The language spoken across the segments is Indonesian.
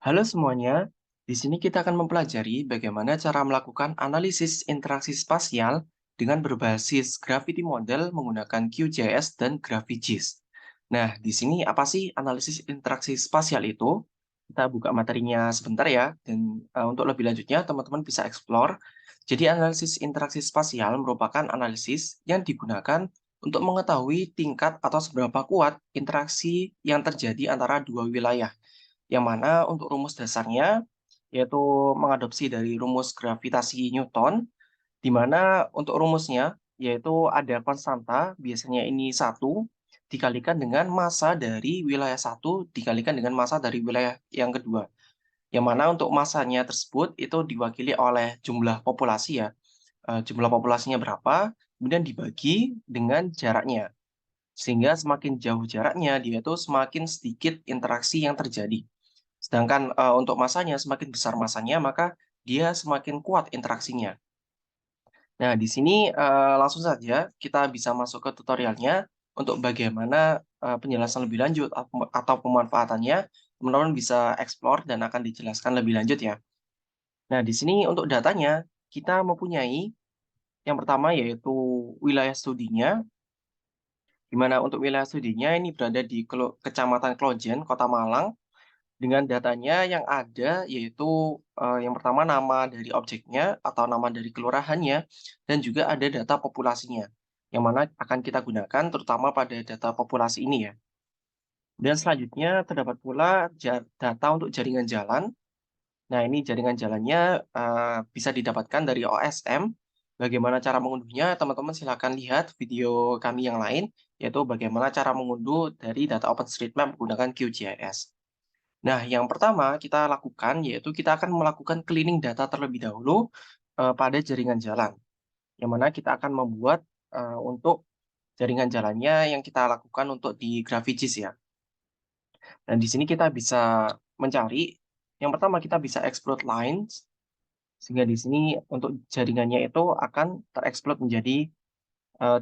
Halo semuanya, di sini kita akan mempelajari bagaimana cara melakukan analisis interaksi spasial dengan berbasis Gravity Model menggunakan QGIS dan GraphVGIS. Nah, di sini apa sih analisis interaksi spasial itu? Kita buka materinya sebentar ya, dan untuk lebih lanjutnya teman-teman bisa explore. Jadi analisis interaksi spasial merupakan analisis yang digunakan untuk mengetahui tingkat atau seberapa kuat interaksi yang terjadi antara dua wilayah yang mana untuk rumus dasarnya, yaitu mengadopsi dari rumus gravitasi Newton, di mana untuk rumusnya, yaitu ada konstanta, biasanya ini satu dikalikan dengan massa dari wilayah satu dikalikan dengan massa dari wilayah yang kedua. Yang mana untuk massanya tersebut itu diwakili oleh jumlah populasi ya, jumlah populasinya berapa, kemudian dibagi dengan jaraknya. Sehingga semakin jauh jaraknya, dia itu semakin sedikit interaksi yang terjadi. Sedangkan, untuk masanya, semakin besar masanya, maka dia semakin kuat interaksinya. Nah, di sini, langsung saja kita bisa masuk ke tutorialnya untuk bagaimana, penjelasan lebih lanjut atau pemanfaatannya, teman-teman bisa explore dan akan dijelaskan lebih lanjut ya. Nah, di sini untuk datanya, kita mempunyai yang pertama yaitu wilayah studinya, di mana untuk wilayah studinya ini berada di Kecamatan Klojen, Kota Malang. Dengan datanya yang ada yaitu, yang pertama nama dari objeknya atau nama dari kelurahannya, dan juga ada data populasinya, yang mana akan kita gunakan terutama pada data populasi ini ya. Dan selanjutnya terdapat pula data untuk jaringan jalan. Nah ini jaringan jalannya, bisa didapatkan dari OSM. Bagaimana cara mengunduhnya, teman-teman silakan lihat video kami yang lain, yaitu bagaimana cara mengunduh dari data OpenStreetMap menggunakan QGIS. Nah, yang pertama kita lakukan yaitu kita akan melakukan cleaning data terlebih dahulu, pada jaringan jalan, yang mana kita akan membuat, untuk jaringan jalannya yang kita lakukan untuk di GraphVGIS ya. Dan di sini kita bisa mencari, yang pertama kita bisa explode lines, sehingga di sini untuk jaringannya itu akan terexplode menjadi,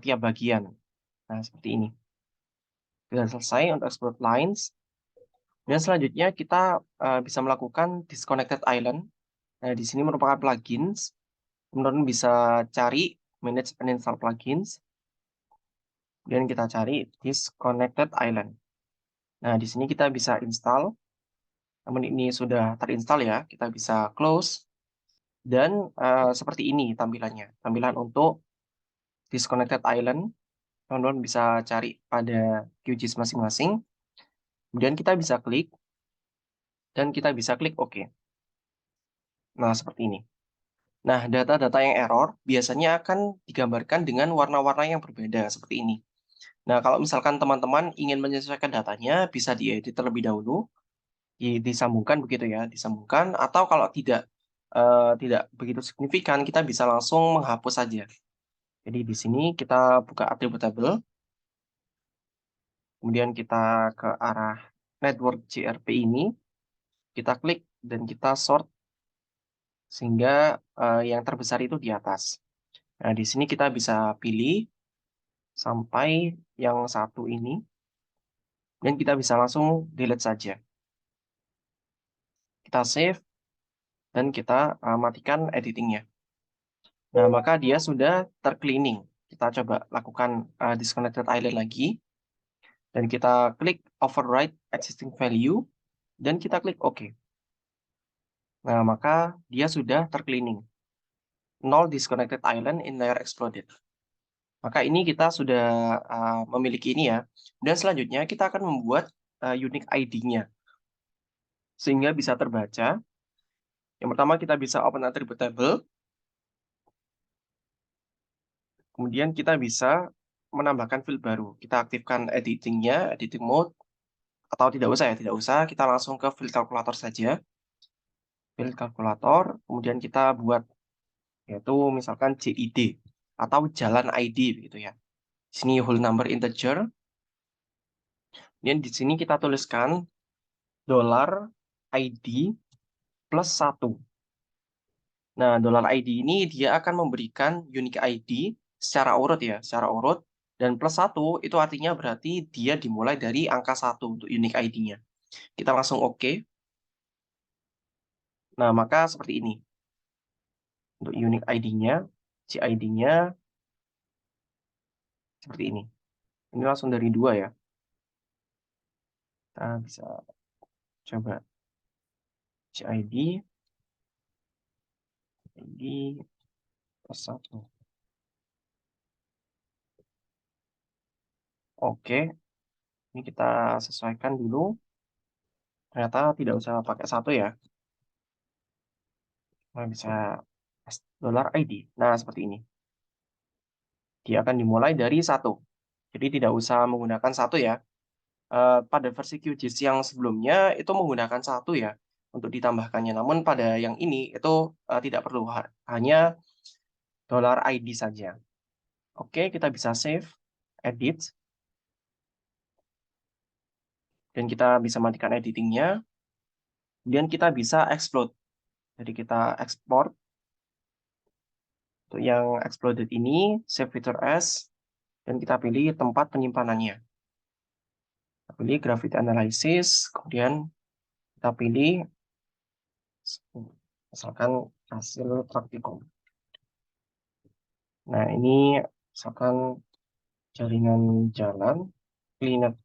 tiap bagian. Nah, seperti ini. Sudah selesai untuk explode lines, dan selanjutnya kita, bisa melakukan disconnected island. Nah, di sini merupakan plugins. Teman-teman bisa cari manage and install plugins, kemudian kita cari disconnected island. Nah, di sini kita bisa install, namun ini sudah terinstall ya, kita bisa close, dan seperti ini tampilannya. Tampilan untuk disconnected island, teman-teman bisa cari pada QGIS masing-masing, kemudian kita bisa klik, dan kita bisa klik OK. Nah, seperti ini. Nah, data-data yang error biasanya akan digambarkan dengan warna-warna yang berbeda, seperti ini. Nah, kalau misalkan teman-teman ingin menyesuaikan datanya, bisa diedit terlebih dahulu, disambungkan begitu ya, disambungkan, atau kalau tidak begitu signifikan, kita bisa langsung menghapus saja. Jadi di sini kita buka atribut table, kemudian kita ke arah network JRP ini, kita klik dan kita sort sehingga, yang terbesar itu di atas. Nah, di sini kita bisa pilih sampai yang satu ini, dan kita bisa langsung delete saja. Kita save dan kita, matikan editing-nya. Nah, maka dia sudah tercleaning. Kita coba lakukan, disconnected island lagi, dan kita klik override existing value, dan kita klik OK. Nah, maka dia sudah tercleaning. 0 disconnected island in layer exploded. Maka ini kita sudah, memiliki ini ya. Dan selanjutnya kita akan membuat, unique ID-nya, sehingga bisa terbaca. Yang pertama kita bisa open attribute table, kemudian kita bisa menambahkan field baru. Kita aktifkan editing-nya, editing mode, atau tidak usah ya, tidak usah, kita langsung ke field calculator saja. Field calculator, kemudian kita buat, yaitu misalkan JID, atau jalan ID begitu ya. Di sini whole number integer, kemudian di sini kita tuliskan $ID plus 1. Nah, $ID ini dia akan memberikan unique ID secara urut ya, secara urut, dan plus 1 itu artinya berarti dia dimulai dari angka 1 untuk unique ID-nya. Kita langsung OK. Nah, maka seperti ini. Untuk unique ID-nya, CID-nya seperti ini. Ini langsung dari 2 ya. Kita bisa coba CID, ID plus 1. Oke, ini kita sesuaikan dulu. Ternyata tidak usah pakai 1 ya. Nah, bisa $ID. Nah, seperti ini. Dia akan dimulai dari 1. Jadi tidak usah menggunakan 1 ya. Pada versi QGIS yang sebelumnya itu menggunakan 1 ya untuk ditambahkannya. Namun pada yang ini itu tidak perlu, hanya $ID saja. Oke, kita bisa save, edit, dan kita bisa matikan editingnya. Kemudian kita bisa explode. Jadi kita ekspor. Untuk yang exploded ini, save feature as, dan kita pilih tempat penyimpanannya. Kita pilih gravity analysis, kemudian kita pilih misalkan hasil praktikum. Nah, ini misalkan jaringan jalan, cleanup,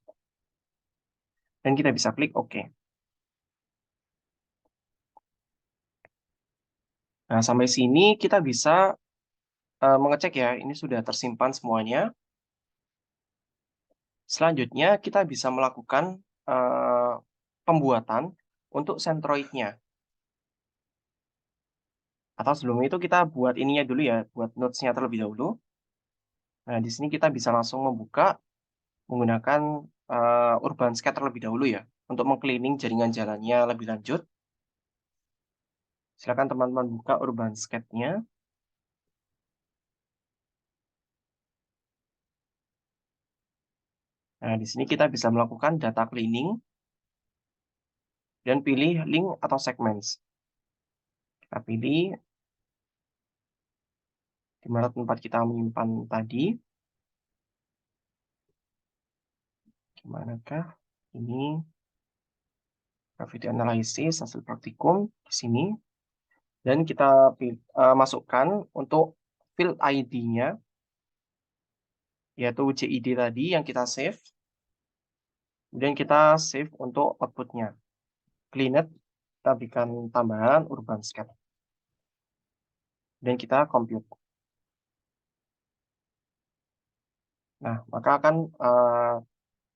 dan kita bisa klik OK. Nah, sampai sini kita bisa mengecek ya, ini sudah tersimpan semuanya. Selanjutnya kita bisa melakukan pembuatan untuk centroid-nya. Atau sebelum itu kita buat ininya dulu ya, buat nodes-nya terlebih dahulu. Nah, di sini kita bisa langsung membuka menggunakan UrbanSCAD terlebih dahulu ya, untuk meng-cleaning jaringan jalannya lebih lanjut. Silakan teman-teman buka UrbanSCAD-nya. Nah, di sini kita bisa melakukan data cleaning dan pilih link atau segments. Kita pilih di mana tempat kita menyimpan tadi. Gimanakah? Ini gravity analysis hasil praktikum di sini. Dan kita masukkan untuk field ID-nya, yaitu JID tadi yang kita save. Kemudian kita save untuk output-nya. Cleanet, kita berikan tambahan UrbanSCAD. Dan kita compute. Nah, maka akan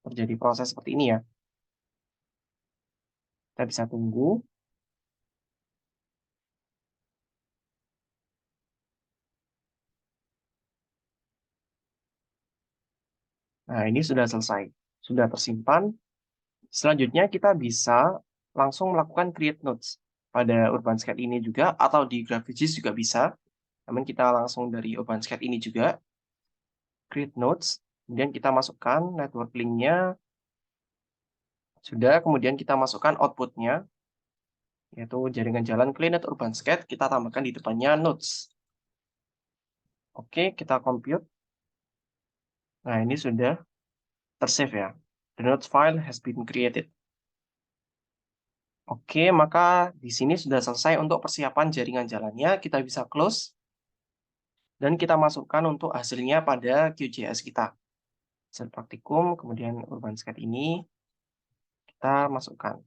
terjadi proses seperti ini ya. Kita bisa tunggu. Nah, ini sudah selesai. Sudah tersimpan. Selanjutnya kita bisa langsung melakukan create nodes. Pada UrbanSCAD ini juga, atau di GraphQGIS juga bisa. Namun kita langsung dari UrbanSCAD ini juga. Create nodes. Kemudian kita masukkan network link-nya. Sudah, kemudian kita masukkan output-nya. Yaitu jaringan jalan Cleanet UrbanSCAD. Kita tambahkan di depannya nodes. Oke, kita compute. Nah, ini sudah tersave ya. The notes file has been created. Oke, maka di sini sudah selesai untuk persiapan jaringan jalannya. Kita bisa close. Dan kita masukkan untuk hasilnya pada QGIS kita. Hasil praktikum, kemudian UrbanSCAD ini kita masukkan.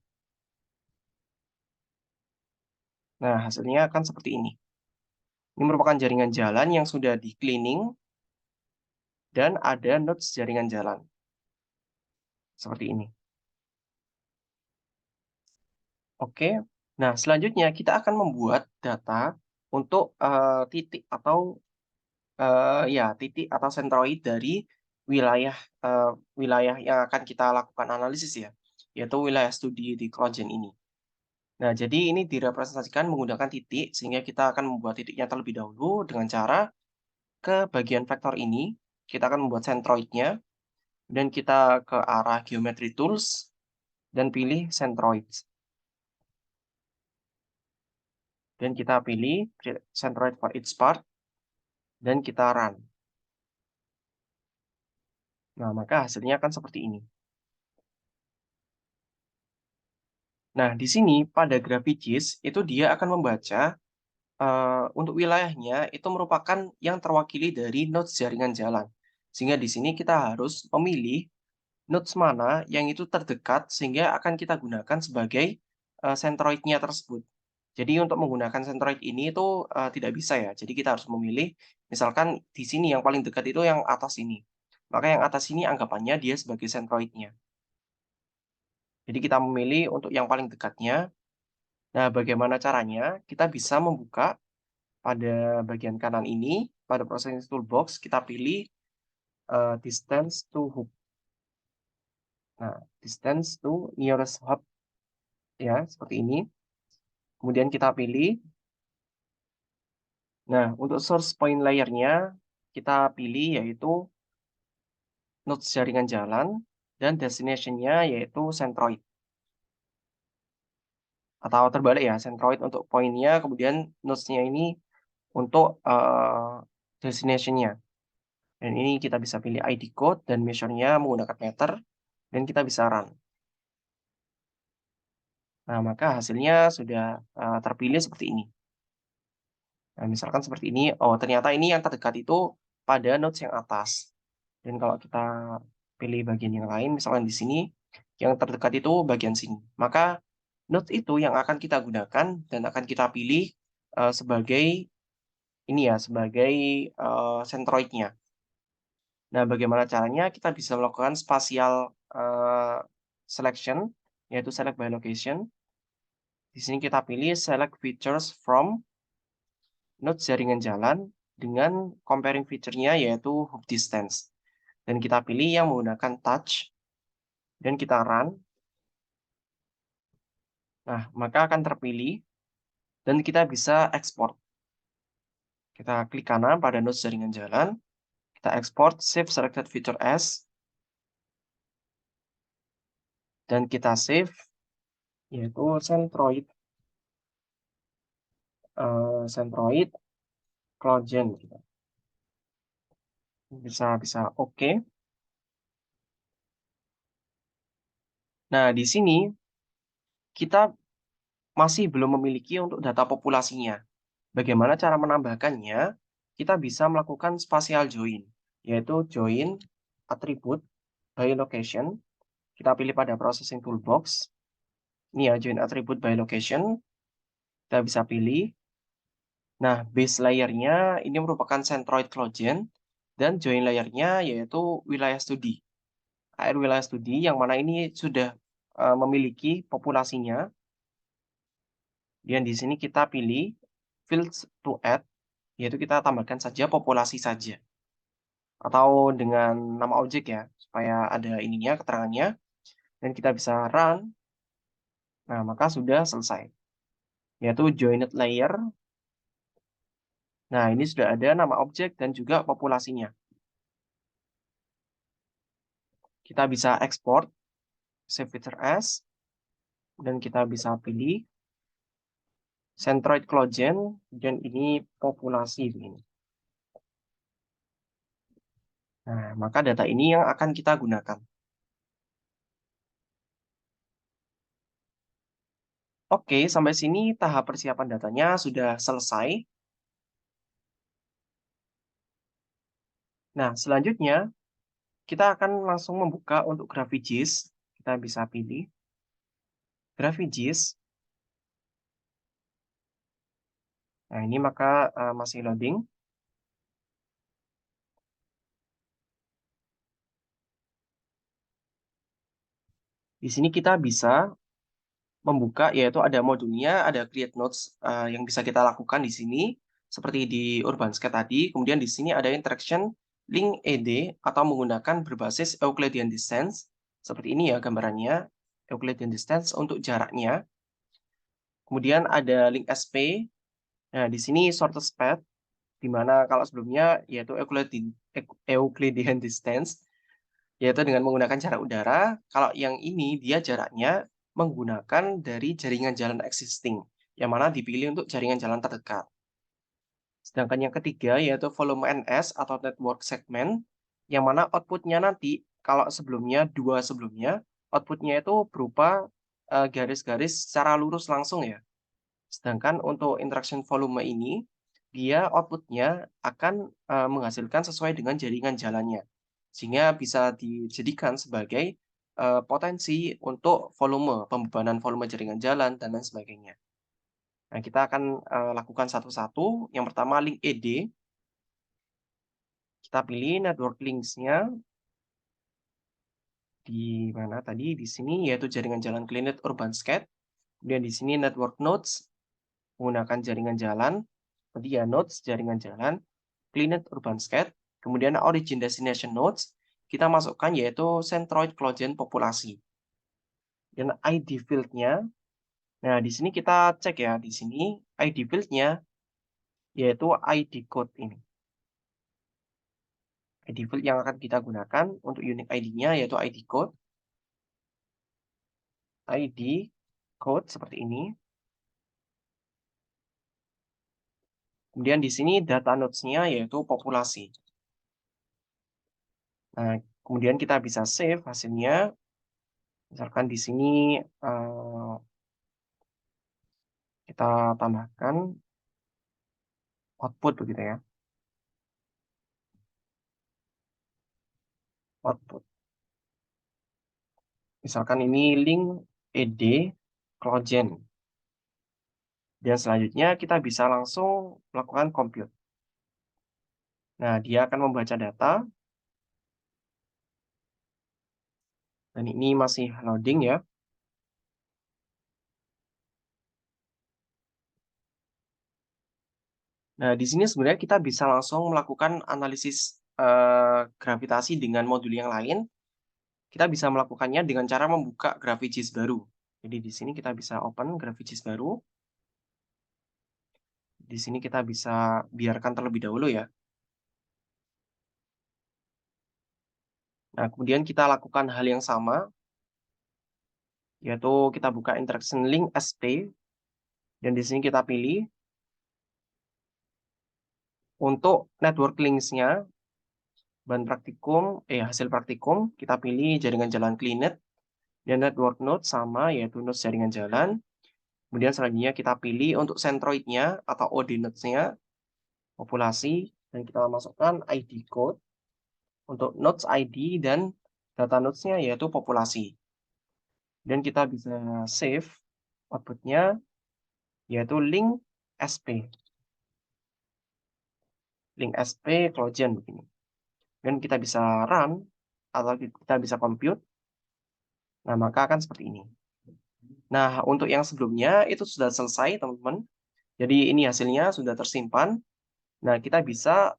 Nah, hasilnya akan seperti ini. Ini merupakan jaringan jalan yang sudah di cleaning dan ada nodes jaringan jalan. Seperti ini. Oke. Nah, selanjutnya kita akan membuat data untuk titik atau titik atau sentroid dari wilayah wilayah yang akan kita lakukan analisis ya, yaitu wilayah studi di CloudGen ini. Nah, jadi ini direpresentasikan menggunakan titik, sehingga kita akan membuat titiknya terlebih dahulu dengan cara ke bagian vektor ini, kita akan membuat centroidnya, dan kita ke arah Geometry Tools, dan pilih centroid. Dan kita pilih create centroid for each part, dan kita run. Nah, maka hasilnya akan seperti ini. Nah, di sini pada GraphQGIS itu dia akan membaca untuk wilayahnya itu merupakan yang terwakili dari nodes jaringan jalan. Sehingga di sini kita harus memilih nodes mana yang itu terdekat sehingga akan kita gunakan sebagai sentroid-nya tersebut. Jadi untuk menggunakan sentroid ini itu tidak bisa ya. Jadi kita harus memilih misalkan di sini yang paling dekat itu yang atas ini. Maka yang atas ini anggapannya dia sebagai sentroid-nya. Jadi kita memilih untuk yang paling dekatnya. Nah, bagaimana caranya? Kita bisa membuka pada bagian kanan ini, pada Processing Toolbox, kita pilih Distance to Hub. Nah, Distance to Nearest Hub, ya, seperti ini. Kemudian kita pilih. Nah, untuk source point layer-nya, kita pilih yaitu nodes jaringan jalan, dan destination-nya yaitu centroid. Atau terbalik ya, centroid untuk point-nya, kemudian nodes-nya ini untuk destination-nya. Dan ini kita bisa pilih ID code dan measure-nya menggunakan meter, dan kita bisa run. Nah, maka hasilnya sudah terpilih seperti ini. Nah, misalkan seperti ini, oh ternyata ini yang terdekat itu pada nodes yang atas. Dan kalau kita pilih bagian yang lain, misalkan di sini, yang terdekat itu bagian sini. Maka nodes itu yang akan kita gunakan dan akan kita pilih sebagai ini ya, sebagai centroid-nya. Nah, bagaimana caranya? Kita bisa melakukan spatial selection, yaitu select by location. Di sini kita pilih select features from node jaringan jalan dengan comparing feature-nya yaitu hub distance. Dan kita pilih yang menggunakan touch dan kita run. Nah, maka akan terpilih dan kita bisa ekspor. Kita klik kanan pada node jaringan jalan, kita ekspor save selected feature as, dan kita save yaitu centroid centroid Clogen gitu. Bisa oke. Nah, di sini kita masih belum memiliki untuk data populasinya. Bagaimana cara menambahkannya? Kita bisa melakukan spatial join, yaitu join attribute by location. Kita pilih pada processing toolbox. Ini ya, join attribute by location. Kita bisa pilih. Nah, base layer-nya ini merupakan centroid Clogen, dan join layer-nya yaitu wilayah studi. AR wilayah studi yang mana ini sudah memiliki populasinya. Dan di sini kita pilih fields to add, yaitu kita tambahkan saja populasi saja. Atau dengan nama objek ya, supaya ada ininya, keterangannya. Dan kita bisa run. Nah, maka sudah selesai. Yaitu joined layer. Nah, ini sudah ada nama objek dan juga populasinya. Kita bisa export, save feature as, dan kita bisa pilih centroid Clogen, dan ini populasi ini. Nah, maka data ini yang akan kita gunakan. Oke, sampai sini tahap persiapan datanya sudah selesai. Nah, selanjutnya kita akan langsung membuka untuk GraphQGIS. Kita bisa pilih GraphQGIS. Nah, ini maka masih loading. Di sini kita bisa membuka, yaitu ada modulnya, ada create nodes yang bisa kita lakukan di sini, seperti di UrbanSky tadi. Kemudian di sini ada interaction link ED atau menggunakan berbasis Euclidean distance. Seperti ini ya gambarannya, Euclidean distance untuk jaraknya. Kemudian ada link SP. Nah, di sini shortest path, di mana kalau sebelumnya yaitu Euclidean distance, yaitu dengan menggunakan jarak udara. Kalau yang ini dia jaraknya menggunakan dari jaringan jalan existing, yang mana dipilih untuk jaringan jalan terdekat. Sedangkan yang ketiga yaitu volume NS atau network segment, yang mana outputnya nanti kalau sebelumnya, outputnya itu berupa garis-garis secara lurus langsung ya. Sedangkan untuk interaction volume ini, dia output-nya akan, menghasilkan sesuai dengan jaringan jalannya. Sehingga bisa dijadikan sebagai, potensi untuk volume, pembebanan volume jaringan jalan, dan lain sebagainya. Nah, kita akan, lakukan satu-satu. Yang pertama link ED, kita pilih network links-nya di mana tadi, di sini, yaitu jaringan jalan Cleanit Urbanscat. Kemudian di sini network nodes, menggunakan jaringan jalan, media nodes, jaringan jalan, Cleanit Urbanscat. Kemudian origin destination nodes, kita masukkan yaitu centroid Clogen populasi. Dan ID field-nya, nah di sini kita cek ya, di sini ID field-nya yaitu ID code ini. ID field yang akan kita gunakan untuk unique ID-nya yaitu ID code. ID code seperti ini. Kemudian di sini data nodes-nya yaitu populasi. Nah, kemudian kita bisa save hasilnya. Misalkan di sini kita tambahkan output begitu ya. Output. Misalkan ini link ed Clogen. Dan selanjutnya kita bisa langsung melakukan compute. Nah, dia akan membaca data. Dan ini masih loading ya. Nah, di sini sebenarnya kita bisa langsung melakukan analisis gravitasi dengan modul yang lain. Kita bisa melakukannya dengan cara membuka GraphQGIS baru. Jadi di sini kita bisa open GraphQGIS baru. Di sini kita bisa biarkan terlebih dahulu ya. Nah, kemudian kita lakukan hal yang sama, yaitu kita buka interaction link SP, dan di sini kita pilih untuk network links-nya, hasil praktikum, kita pilih jaringan jalan Cleanit, dan network node sama, yaitu node jaringan jalan. Kemudian selanjutnya kita pilih untuk centroid-nya atau OD nodes-nya, populasi, dan kita masukkan ID code untuk nodes ID dan data nodes-nya yaitu populasi. Dan kita bisa save output-nya yaitu link SP. Link SP Clogen begini. Dan kita bisa run atau kita bisa compute. Nah, maka akan seperti ini. Nah, untuk yang sebelumnya itu sudah selesai, teman-teman. Jadi ini hasilnya sudah tersimpan. Nah, kita bisa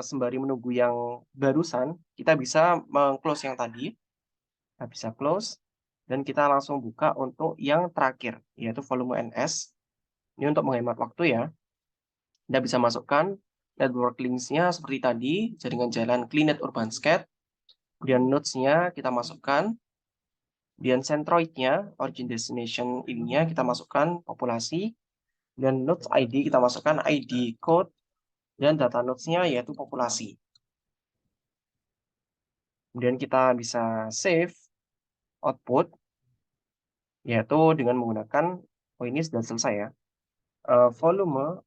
sembari menunggu yang barusan, kita bisa meng-close yang tadi. Kita bisa close dan kita langsung buka untuk yang terakhir, yaitu volume NS. Ini untuk menghemat waktu ya. Kita bisa masukkan network links-nya seperti tadi, jaringan jalan Cleanit Urbanscat. Kemudian nodes-nya kita masukkan. Kemudian centroid-nya, origin destination ininya kita masukkan populasi. Dan nodes ID kita masukkan ID code. Dan data nodes-nya yaitu populasi. Kemudian kita bisa save output, yaitu dengan menggunakan, oh ini sudah selesai ya, volume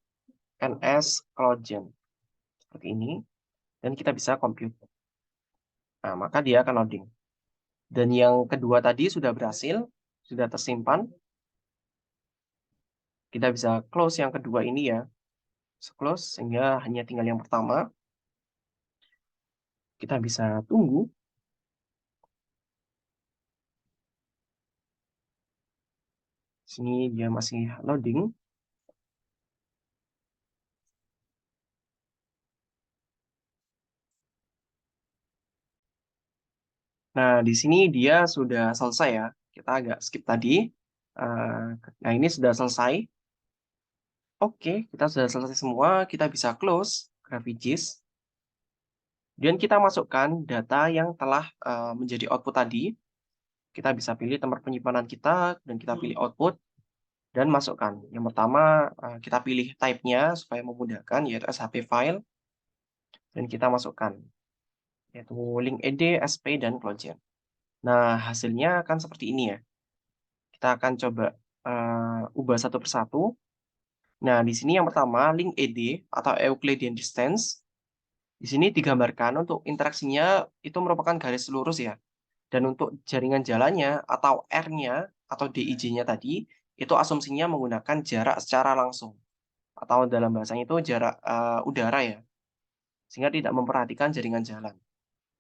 NS Clogen. Seperti ini. Dan kita bisa compute. Nah, maka dia akan loading. Dan yang kedua tadi sudah berhasil, sudah tersimpan. Kita bisa close yang kedua ini ya. Close sehingga hanya tinggal yang pertama. Kita bisa tunggu. Sini dia masih loading. Nah, di sini dia sudah selesai ya. Kita agak skip tadi. Eh, Nah, ini sudah selesai. Oke, kita sudah selesai semua. Kita bisa close GraphQGIS. Dan kita masukkan data yang telah menjadi output tadi. Kita bisa pilih tempat penyimpanan kita, dan kita pilih output, dan masukkan. Yang pertama, kita pilih type-nya supaya memudahkan, yaitu SHP file. Dan kita masukkan, yaitu link ED, SP, dan Clogen. Nah, hasilnya akan seperti ini ya. Kita akan coba, ubah satu persatu. Nah, di sini yang pertama link ED atau Euclidean Distance, di sini digambarkan untuk interaksinya itu merupakan garis lurus ya, dan untuk jaringan jalannya atau R-nya atau DIJ-nya tadi, itu asumsinya menggunakan jarak secara langsung atau dalam bahasanya itu jarak, udara ya, sehingga tidak memperhatikan jaringan jalan.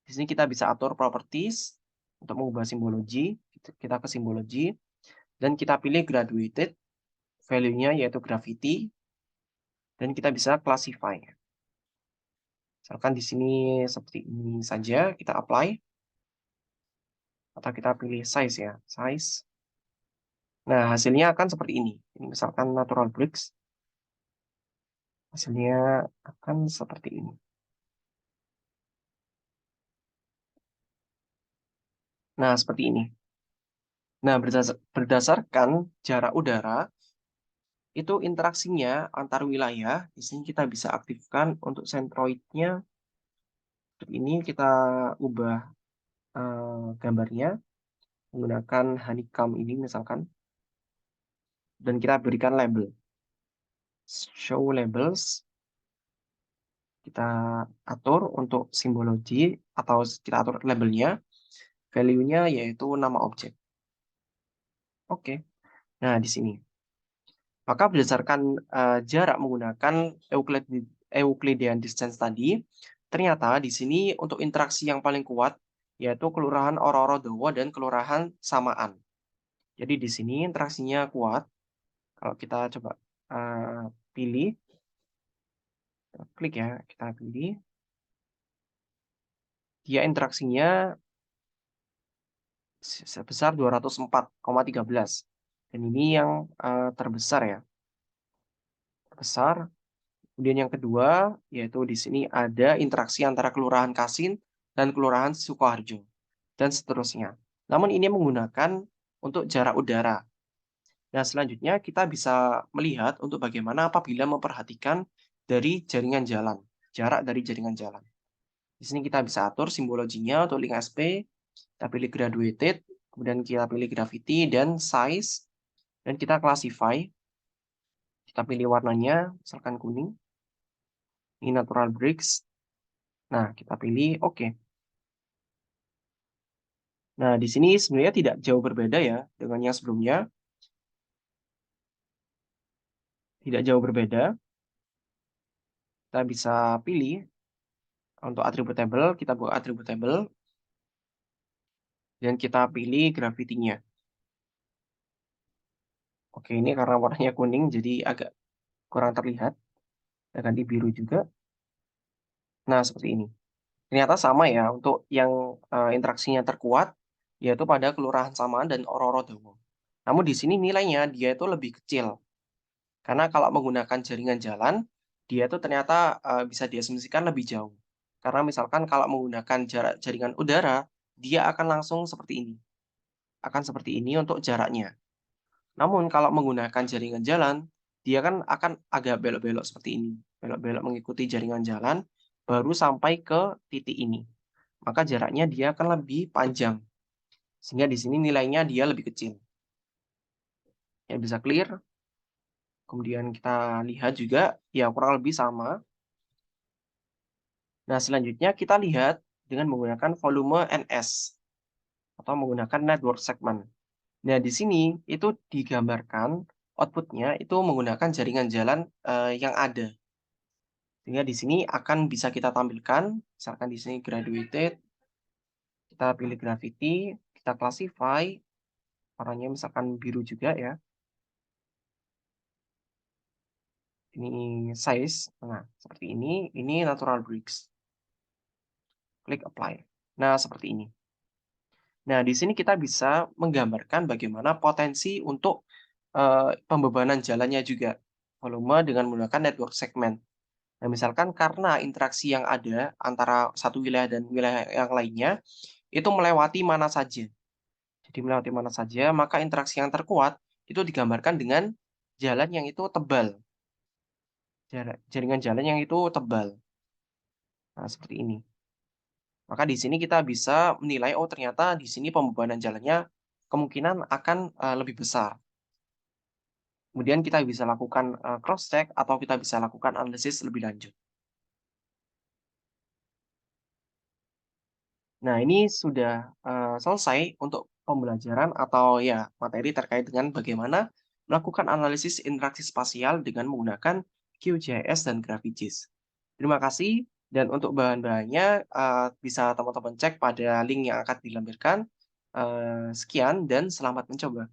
Di sini kita bisa atur properties untuk mengubah simbologi, kita ke simbologi dan kita pilih graduated, value-nya yaitu gravity, dan kita bisa classify. Misalkan di sini seperti ini saja, kita apply, atau kita pilih size ya, size. Nah, hasilnya akan seperti ini. Ini misalkan natural bricks, hasilnya akan seperti ini. Nah, seperti ini. Nah, berdasarkan jarak udara, itu interaksinya antar wilayah, di sini kita bisa aktifkan untuk centroidnya. Untuk ini kita ubah gambarnya menggunakan honeycomb ini misalkan, dan kita berikan label. Show labels, kita atur untuk simbologi atau kita atur labelnya, value-nya yaitu nama objek. Oke, nah di sini. Maka berdasarkan jarak menggunakan Euclidean distance tadi, ternyata di sini untuk interaksi yang paling kuat yaitu Kelurahan Ororo-Dowo dan Kelurahan Samaan. Jadi di sini interaksinya kuat. Kalau kita coba pilih, klik ya, kita pilih, dia interaksinya sebesar 204,13. Dan ini yang terbesar ya, terbesar. Kemudian yang kedua, yaitu di sini ada interaksi antara Kelurahan Kasin dan Kelurahan Sukoharjo, dan seterusnya. Namun ini menggunakan untuk jarak udara. Nah, selanjutnya kita bisa melihat untuk bagaimana apabila memperhatikan dari jaringan jalan, jarak dari jaringan jalan. Di sini kita bisa atur simbologinya untuk link SP, kita pilih graduated, kemudian kita pilih gravity dan size, dan kita classify. Kita pilih warnanya, misalkan kuning. Ini natural bricks. Nah, kita pilih oke. Nah, di sini sebenarnya tidak jauh berbeda ya dengan yang sebelumnya. Tidak jauh berbeda. Kita bisa pilih untuk atribut table, kita buat atribut table, dan kita pilih gravity-nya. Oke, ini karena warnanya kuning, jadi agak kurang terlihat. Kita ganti biru juga. Nah, seperti ini. Ternyata sama ya untuk yang interaksinya terkuat, yaitu pada Kelurahan Samaan dan Ororo-Dowo. Namun di sini nilainya dia itu lebih kecil. Karena kalau menggunakan jaringan jalan, dia itu ternyata, bisa diasumsikan lebih jauh. Karena misalkan kalau menggunakan jaringan udara, dia akan langsung seperti ini, akan seperti ini untuk jaraknya. Namun kalau menggunakan jaringan jalan, dia kan akan agak belok-belok seperti ini, belok-belok mengikuti jaringan jalan, baru sampai ke titik ini. Maka jaraknya dia akan lebih panjang, sehingga di sini nilainya dia lebih kecil. Ya bisa clear, kemudian kita lihat juga, ya kurang lebih sama. Nah, selanjutnya kita lihat dengan menggunakan volume NS atau menggunakan network segment. Nah, di sini itu digambarkan output-nya itu menggunakan jaringan jalan yang ada. Sehingga di sini akan bisa kita tampilkan, misalkan di sini graduated, kita pilih gravity, kita classify, warnanya misalkan biru juga ya. Ini size, nah seperti ini natural bricks. Klik apply. Nah, seperti ini. Nah, di sini kita bisa menggambarkan bagaimana potensi untuk pembebanan jalannya juga, volume dengan menggunakan network segment. Nah, misalkan karena interaksi yang ada antara satu wilayah dan wilayah yang lainnya, itu melewati mana saja. Jadi melewati mana saja, maka interaksi yang terkuat itu digambarkan dengan jalan yang itu tebal. Jaringan jalan yang itu tebal. Nah, seperti ini. Maka di sini kita bisa menilai, oh ternyata di sini pembebanan jalannya kemungkinan akan lebih besar. Kemudian kita bisa lakukan cross check atau kita bisa lakukan analisis lebih lanjut. Nah, ini sudah selesai untuk pembelajaran atau ya materi terkait dengan bagaimana melakukan analisis interaksi spasial dengan menggunakan QGIS dan GraphQGIS. Terima kasih dan untuk bahan-bahannya bisa teman-teman cek pada link yang akan dilampirkan. Sekian dan selamat mencoba.